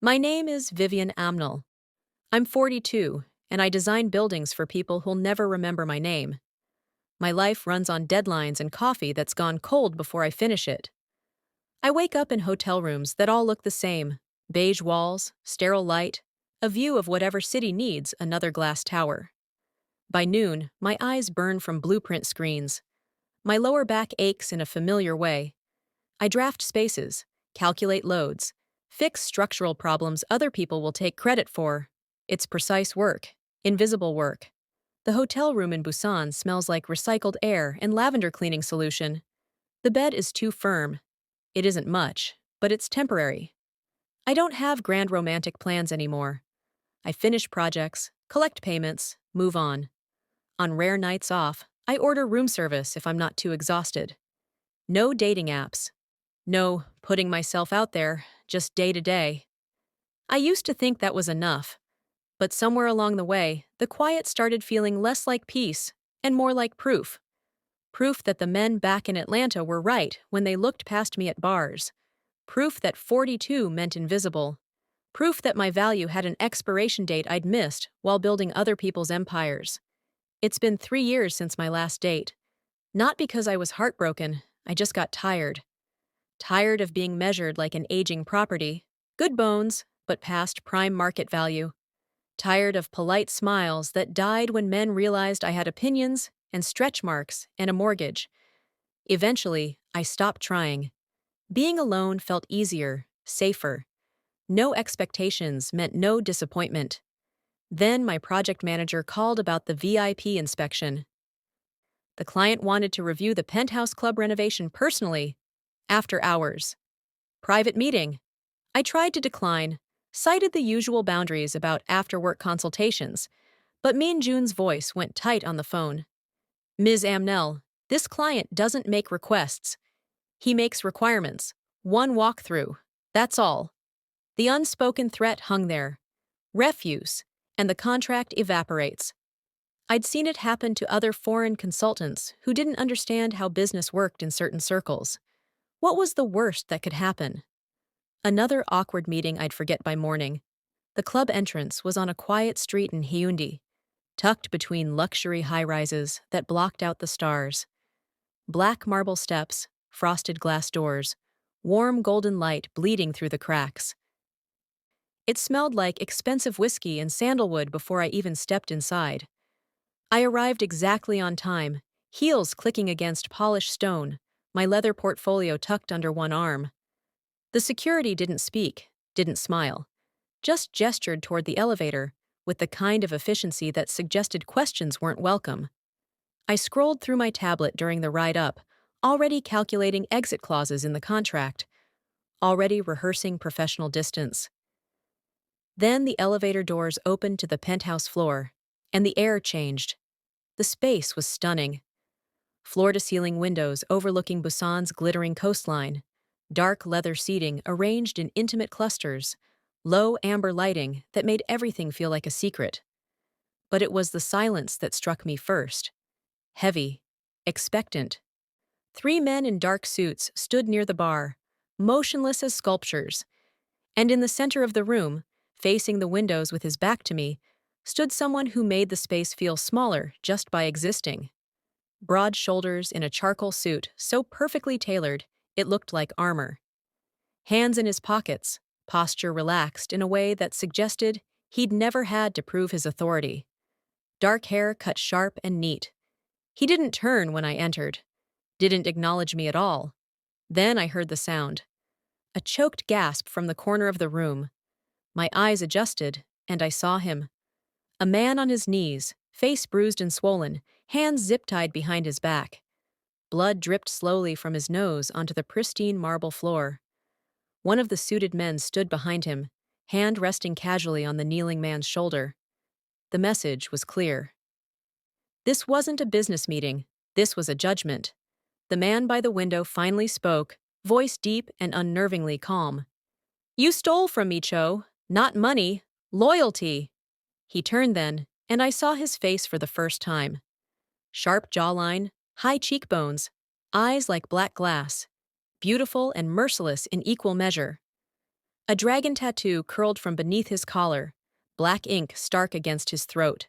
My name is Vivienne Amnell. I'm 42, and I design buildings for people who'll never remember my name. My life runs on deadlines and coffee that's gone cold before I finish it. I wake up in hotel rooms that all look the same: beige walls, sterile light, a view of whatever city needs another glass tower. By noon, my eyes burn from blueprint screens. My lower back aches in a familiar way. I draft spaces, calculate loads, fix structural problems other people will take credit for. It's precise work, invisible work. The hotel room in Busan smells like recycled air and lavender cleaning solution. The bed is too firm. It isn't much, but it's temporary. I don't have grand romantic plans anymore. I finish projects, collect payments, move on. On rare nights off, I order room service if I'm not too exhausted. No dating apps. No putting myself out there, just day to day. I used to think that was enough, but somewhere along the way, the quiet started feeling less like peace and more like proof. Proof that the men back in Atlanta were right when they looked past me at bars. Proof that 42 meant invisible. Proof that my value had an expiration date I'd missed while building other people's empires. It's been 3 years since my last date. Not because I was heartbroken, I just got tired. Tired of being measured like an aging property. Good bones, but past prime market value. Tired of polite smiles that died when men realized I had opinions and stretch marks and a mortgage. Eventually, I stopped trying. Being alone felt easier, safer. No expectations meant no disappointment. Then my project manager called about the VIP inspection. The client wanted to review the penthouse club renovation personally, after hours. Private meeting. I tried to decline, cited the usual boundaries about after-work consultations, but Min Jun's voice went tight on the phone. Ms. Amnell, this client doesn't make requests. He makes requirements. One walkthrough. That's all. The unspoken threat hung there. Refuse, and the contract evaporates. I'd seen it happen to other foreign consultants who didn't understand how business worked in certain circles. What was the worst that could happen? Another awkward meeting I'd forget by morning. The club entrance was on a quiet street in Hyundai, tucked between luxury high-rises that blocked out the stars. Black marble steps, frosted glass doors, warm golden light bleeding through the cracks. It smelled like expensive whiskey and sandalwood before I even stepped inside. I arrived exactly on time, heels clicking against polished stone, my leather portfolio tucked under one arm. The security didn't speak, didn't smile, just gestured toward the elevator with the kind of efficiency that suggested questions weren't welcome. I scrolled through my tablet during the ride up, already calculating exit clauses in the contract, already rehearsing professional distance. Then the elevator doors opened to the penthouse floor, and the air changed. The space was stunning. Floor-to-ceiling windows overlooking Busan's glittering coastline, dark leather seating arranged in intimate clusters, low amber lighting that made everything feel like a secret. But it was the silence that struck me first. Heavy, expectant. 3 men in dark suits stood near the bar, motionless as sculptures, and in the center of the room, facing the windows with his back to me, stood someone who made the space feel smaller just by existing. Broad shoulders in a charcoal suit so perfectly tailored it looked like armor. Hands in his pockets, posture relaxed in a way that suggested he'd never had to prove his authority. Dark hair cut sharp and neat. He didn't turn when I entered, didn't acknowledge me at all. Then I heard the sound. A choked gasp from the corner of the room. My eyes adjusted, and I saw him. A man on his knees, face bruised and swollen, hands zip-tied behind his back. Blood dripped slowly from his nose onto the pristine marble floor. One of the suited men stood behind him, hand resting casually on the kneeling man's shoulder. The message was clear. This wasn't a business meeting. This was a judgment. The man by the window finally spoke, voice deep and unnervingly calm. "You stole from me, Cho. Not money. Loyalty." He turned then, and I saw his face for the first time. Sharp jawline, high cheekbones, eyes like black glass. Beautiful and merciless in equal measure. A dragon tattoo curled from beneath his collar, black ink stark against his throat.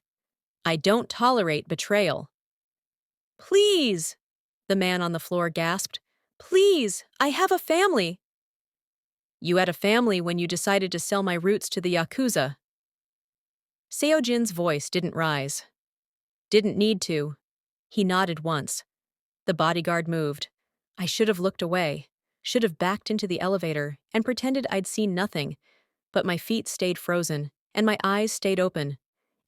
I don't tolerate betrayal. Please, the man on the floor gasped. Please, I have a family. You had a family when you decided to sell my roots to the Yakuza. Seo-Jin's voice didn't rise. Didn't need to. He nodded once. The bodyguard moved. I should have looked away, should have backed into the elevator and pretended I'd seen nothing, but my feet stayed frozen, and my eyes stayed open,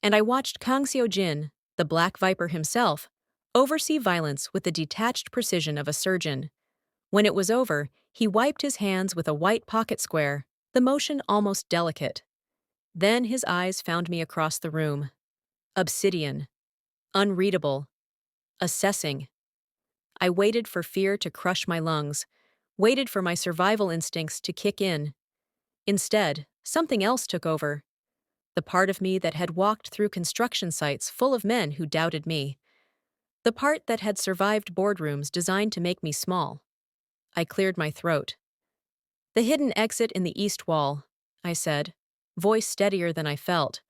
and I watched Kang Seo-Jin, the Black Viper himself, oversee violence with the detached precision of a surgeon. When it was over, he wiped his hands with a white pocket square, the motion almost delicate. Then his eyes found me across the room. Obsidian. Unreadable. Assessing. I waited for fear to crush my lungs, waited for my survival instincts to kick in. Instead, something else took over. The part of me that had walked through construction sites full of men who doubted me. The part that had survived boardrooms designed to make me small. I cleared my throat. The hidden exit in the east wall, I said, voice steadier than I felt.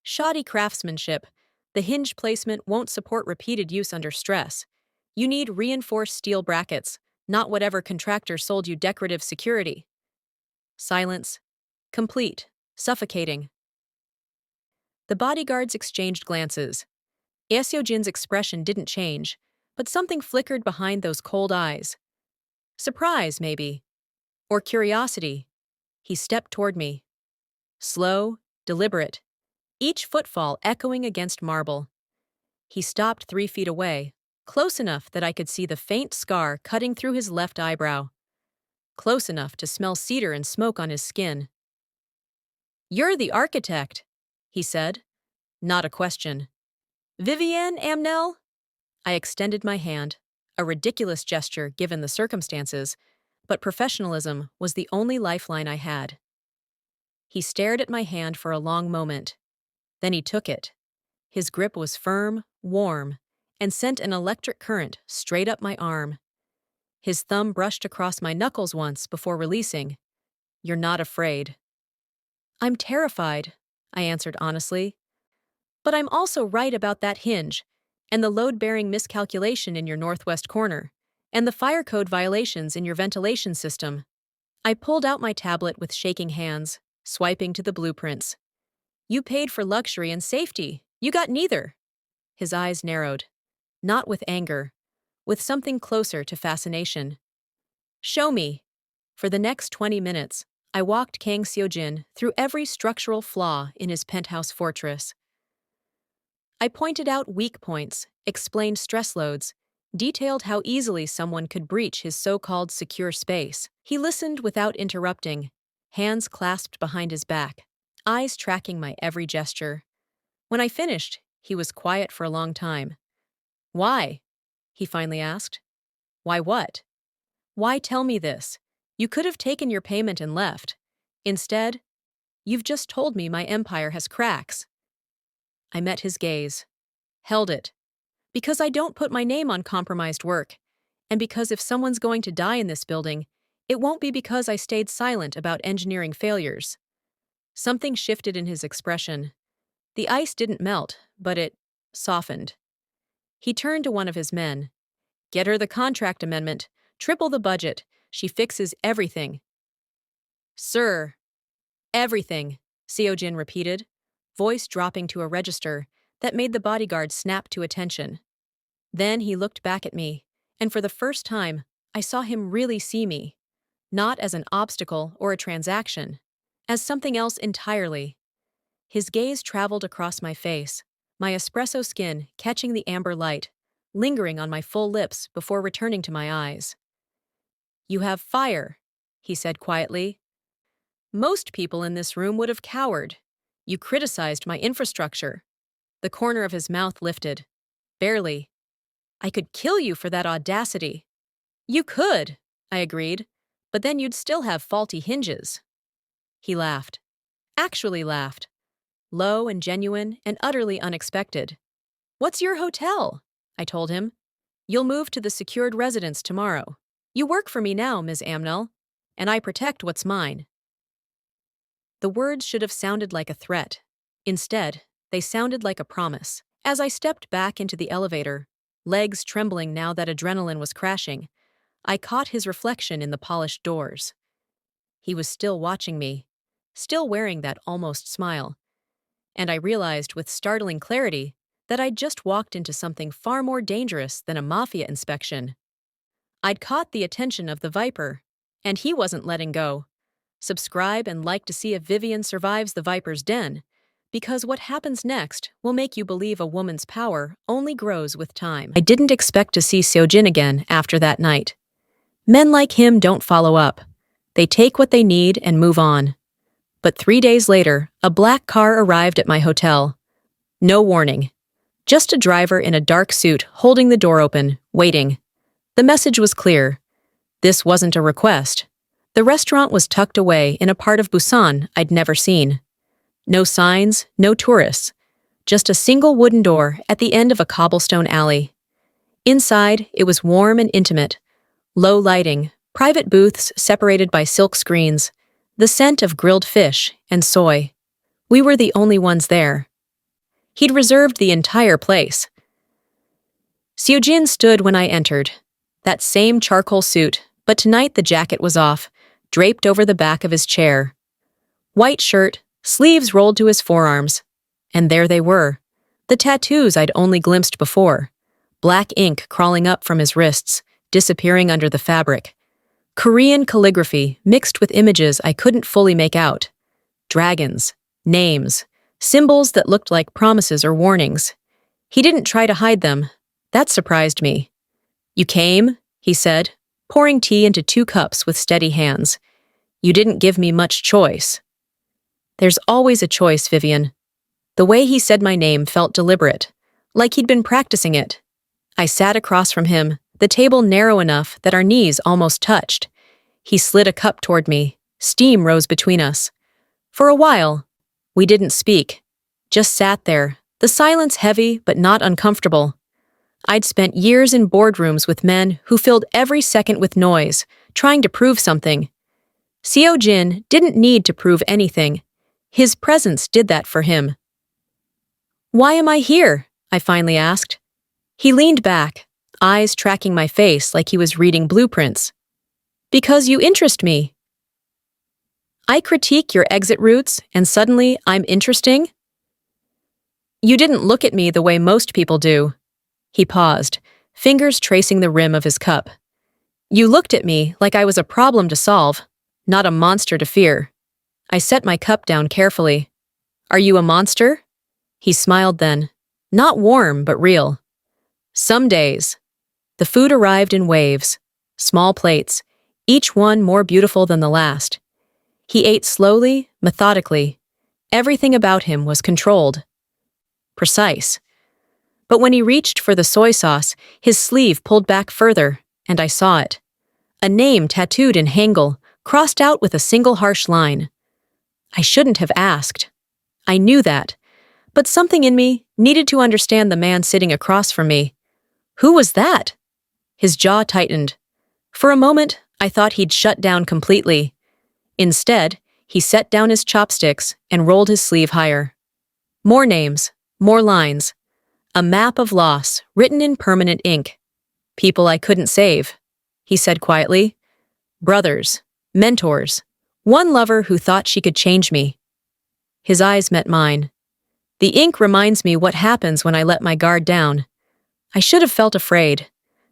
Shoddy craftsmanship. The hinge placement won't support repeated use under stress. You need reinforced steel brackets, not whatever contractor sold you decorative security. Silence. Complete. Suffocating. The bodyguards exchanged glances. Seo-Jin's expression didn't change, but something flickered behind those cold eyes. Surprise, maybe. Or curiosity. He stepped toward me. Slow, deliberate, each footfall echoing against marble. He stopped 3 feet away, close enough that I could see the faint scar cutting through his left eyebrow. Close enough to smell cedar and smoke on his skin. You're the architect, he said. Not a question. Vivienne Amnell? I extended my hand, a ridiculous gesture given the circumstances, but professionalism was the only lifeline I had. He stared at my hand for a long moment. Then he took it. His grip was firm, warm, and sent an electric current straight up my arm. His thumb brushed across my knuckles once before releasing. You're not afraid. I'm terrified, I answered honestly. But I'm also right about that hinge, and the load-bearing miscalculation in your northwest corner, and the fire code violations in your ventilation system. I pulled out my tablet with shaking hands, swiping to the blueprints. You paid for luxury and safety. You got neither. His eyes narrowed. Not with anger, with something closer to fascination. Show me. For the next 20 minutes, I walked Kang Seo-Jin through every structural flaw in his penthouse fortress. I pointed out weak points, explained stress loads, detailed how easily someone could breach his so-called secure space. He listened without interrupting, hands clasped behind his back, eyes tracking my every gesture. When I finished, he was quiet for a long time. Why? He finally asked. Why what? Why tell me this? You could have taken your payment and left. Instead, you've just told me my empire has cracks. I met his gaze. Held it. Because I don't put my name on compromised work. And because if someone's going to die in this building, it won't be because I stayed silent about engineering failures. Something shifted in his expression. The ice didn't melt, but it softened. He turned to one of his men. Get her the contract amendment. Triple the budget. She fixes everything. Sir. Everything, Seo-Jin repeated, voice dropping to a register that made the bodyguard snap to attention. Then he looked back at me, and for the first time, I saw him really see me. Not as an obstacle or a transaction, as something else entirely. His gaze traveled across my face, my espresso skin catching the amber light, lingering on my full lips before returning to my eyes. You have fire, he said quietly. Most people in this room would have cowered. You criticized my infrastructure. The corner of his mouth lifted. Barely. I could kill you for that audacity. You could, I agreed, but then you'd still have faulty hinges. He laughed. Actually laughed. Low and genuine and utterly unexpected. What's your hotel? I told him. You'll move to the secured residence tomorrow. You work for me now, Ms. Amnell, and I protect what's mine. The words should have sounded like a threat. Instead, they sounded like a promise. As I stepped back into the elevator, legs trembling now that adrenaline was crashing, I caught his reflection in the polished doors. He was still watching me, still wearing that almost smile, and I realized with startling clarity that I'd just walked into something far more dangerous than a Mafia inspection. I'd caught the attention of the Viper, and he wasn't letting go. Subscribe and like to see if Vivienne survives the Viper's den, because what happens next will make you believe a woman's power only grows with time. I didn't expect to see Seo-Jin again after that night. Men like him don't follow up. They take what they need and move on. But 3 days later, a black car arrived at my hotel. No warning. Just a driver in a dark suit holding the door open, waiting. The message was clear. This wasn't a request. The restaurant was tucked away in a part of Busan I'd never seen. No signs, no tourists. Just a single wooden door at the end of a cobblestone alley. Inside, it was warm and intimate. Low lighting, private booths separated by silk screens, the scent of grilled fish and soy. We were the only ones there. He'd reserved the entire place. Seo-Jin stood when I entered. That same charcoal suit, but tonight the jacket was off, draped over the back of his chair. White shirt, sleeves rolled to his forearms. And there they were, the tattoos I'd only glimpsed before. Black ink crawling up from his wrists, disappearing under the fabric. Korean calligraphy mixed with images I couldn't fully make out. Dragons, names, symbols that looked like promises or warnings. He didn't try to hide them. That surprised me. "You came?" he said, pouring tea into 2 cups with steady hands. "You didn't give me much choice." "There's always a choice, Vivienne." The way he said my name felt deliberate, like he'd been practicing it. I sat across from him, the table narrow enough that our knees almost touched. He slid a cup toward me. Steam rose between us. For a while, we didn't speak, just sat there, the silence heavy but not uncomfortable. I'd spent years in boardrooms with men who filled every second with noise, trying to prove something. Seo-Jin didn't need to prove anything. His presence did that for him. "Why am I here?" I finally asked. He leaned back, eyes tracking my face like he was reading blueprints. "Because you interest me." "I critique your exit routes, and suddenly I'm interesting?" "You didn't look at me the way most people do." He paused, fingers tracing the rim of his cup. "You looked at me like I was a problem to solve, not a monster to fear." I set my cup down carefully. "Are you a monster?" He smiled then, not warm but real. "Some days." The food arrived in waves, small plates, each one more beautiful than the last. He ate slowly, methodically. Everything about him was controlled. Precise. But when he reached for the soy sauce, his sleeve pulled back further, and I saw it. A name tattooed in Hangul, crossed out with a single harsh line. I shouldn't have asked. I knew that. But something in me needed to understand the man sitting across from me. Who was that? His jaw tightened. For a moment, I thought he'd shut down completely. Instead, he set down his chopsticks and rolled his sleeve higher. More names, more lines. A map of loss, written in permanent ink. People I couldn't save, he said quietly. Brothers, mentors, one lover who thought she could change me. His eyes met mine. The ink reminds me what happens when I let my guard down. I should have felt afraid.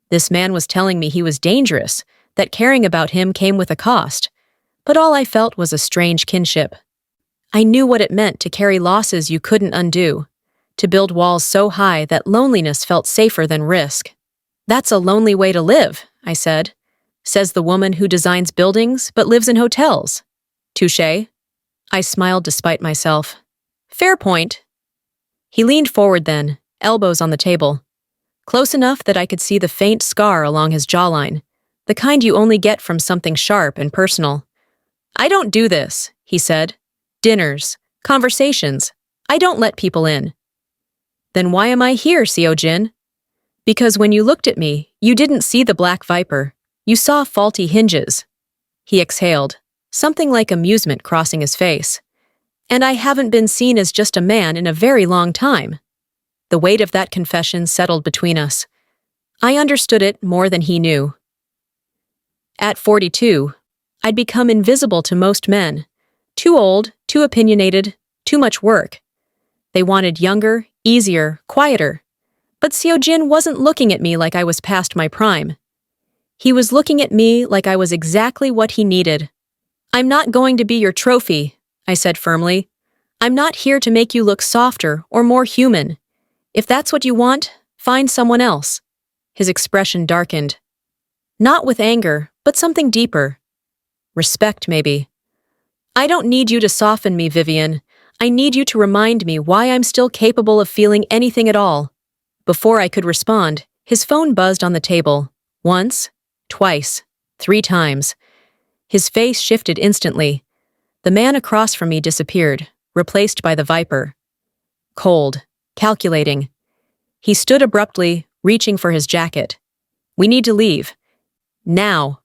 This man was telling me he was dangerous, that caring about him came with a cost. But all I felt was a strange kinship. I knew what it meant to carry losses you couldn't undo, to build walls so high that loneliness felt safer than risk. "That's a lonely way to live," I said. Says the woman who designs buildings but lives in hotels. Touché. I smiled despite myself. Fair point. He leaned forward then, elbows on the table. Close enough that I could see the faint scar along his jawline, the kind you only get from something sharp and personal. "I don't do this," he said. "Dinners, conversations. I don't let people in." "Then why am I here, Seo-Jin?" "Because when you looked at me, you didn't see the black viper. You saw faulty hinges." He exhaled, something like amusement crossing his face. And I haven't been seen as just a man in a very long time. The weight of that confession settled between us. I understood it more than he knew. At 42, I'd become invisible to most men. Too old, too opinionated, too much work. They wanted younger, easier, quieter. But Seo-Jin wasn't looking at me like I was past my prime. He was looking at me like I was exactly what he needed. "I'm not going to be your trophy," I said firmly. "I'm not here to make you look softer or more human. If that's what you want, find someone else." His expression darkened. Not with anger, but something deeper. Respect, maybe. "I don't need you to soften me, Vivienne. I need you to remind me why I'm still capable of feeling anything at all." Before I could respond, his phone buzzed on the table. Once, twice, 3 times. His face shifted instantly. The man across from me disappeared, replaced by the Viper. Cold, calculating. He stood abruptly, reaching for his jacket. "We need to leave. Now."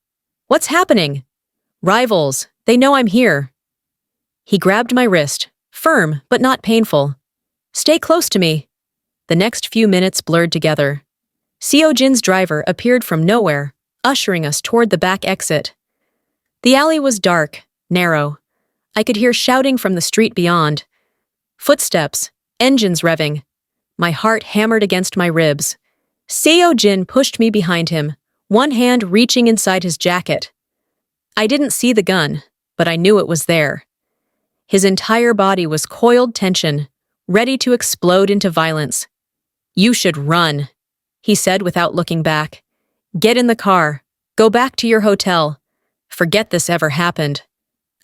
"What's happening?" "Rivals. They know I'm here." He grabbed my wrist, firm but not painful. "Stay close to me." The next few minutes blurred together. Seo-Jin's driver appeared from nowhere, ushering us toward the back exit. The alley was dark, narrow. I could hear shouting from the street beyond. Footsteps, engines revving. My heart hammered against my ribs. Seo-Jin pushed me behind him, one hand reaching inside his jacket. I didn't see the gun, but I knew it was there. His entire body was coiled tension, ready to explode into violence. "You should run," he said without looking back. "Get in the car. Go back to your hotel. Forget this ever happened."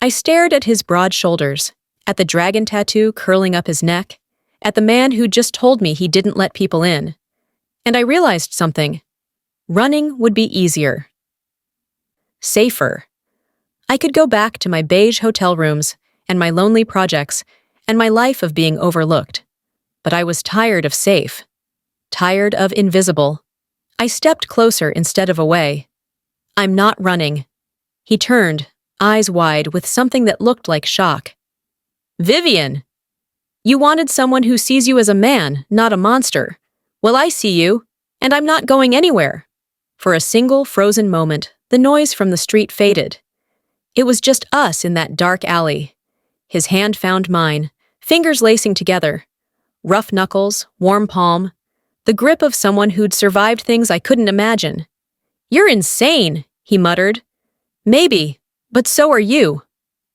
I stared at his broad shoulders, at the dragon tattoo curling up his neck, at the man who just told me he didn't let people in. And I realized something. Running would be easier. Safer. I could go back to my beige hotel rooms, and my lonely projects, and my life of being overlooked. But I was tired of safe. Tired of invisible. I stepped closer instead of away. "I'm not running." He turned, eyes wide with something that looked like shock. "Vivienne! You wanted someone who sees you as a man, not a monster. Well, I see you, and I'm not going anywhere." For a single frozen moment, the noise from the street faded. It was just us in that dark alley. His hand found mine, fingers lacing together. Rough knuckles, warm palm. The grip of someone who'd survived things I couldn't imagine. "You're insane," he muttered. "Maybe, but so are you."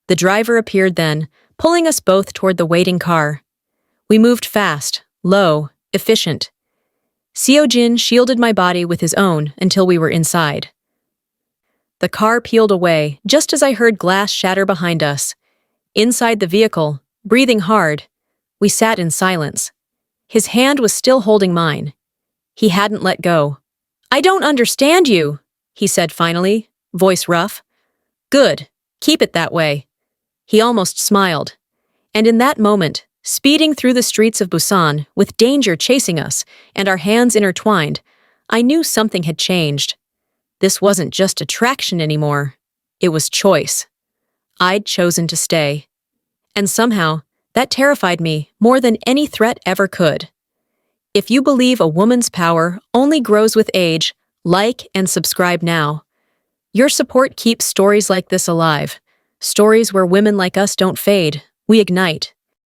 The driver appeared then, pulling us both toward the waiting car. We moved fast, low, efficient. Seo-Jin shielded my body with his own until we were inside. The car peeled away just as I heard glass shatter behind us. Inside the vehicle, breathing hard, we sat in silence. His hand was still holding mine. He hadn't let go. "I don't understand you," he said finally, voice rough. "Good. Keep it that way." He almost smiled. And in that moment, speeding through the streets of Busan, with danger chasing us and our hands intertwined, I knew something had changed. This wasn't just attraction anymore. It was choice. I'd chosen to stay. And somehow, that terrified me more than any threat ever could. If you believe a woman's power only grows with age, like and subscribe now. Your support keeps stories like this alive. Stories where women like us don't fade, we ignite.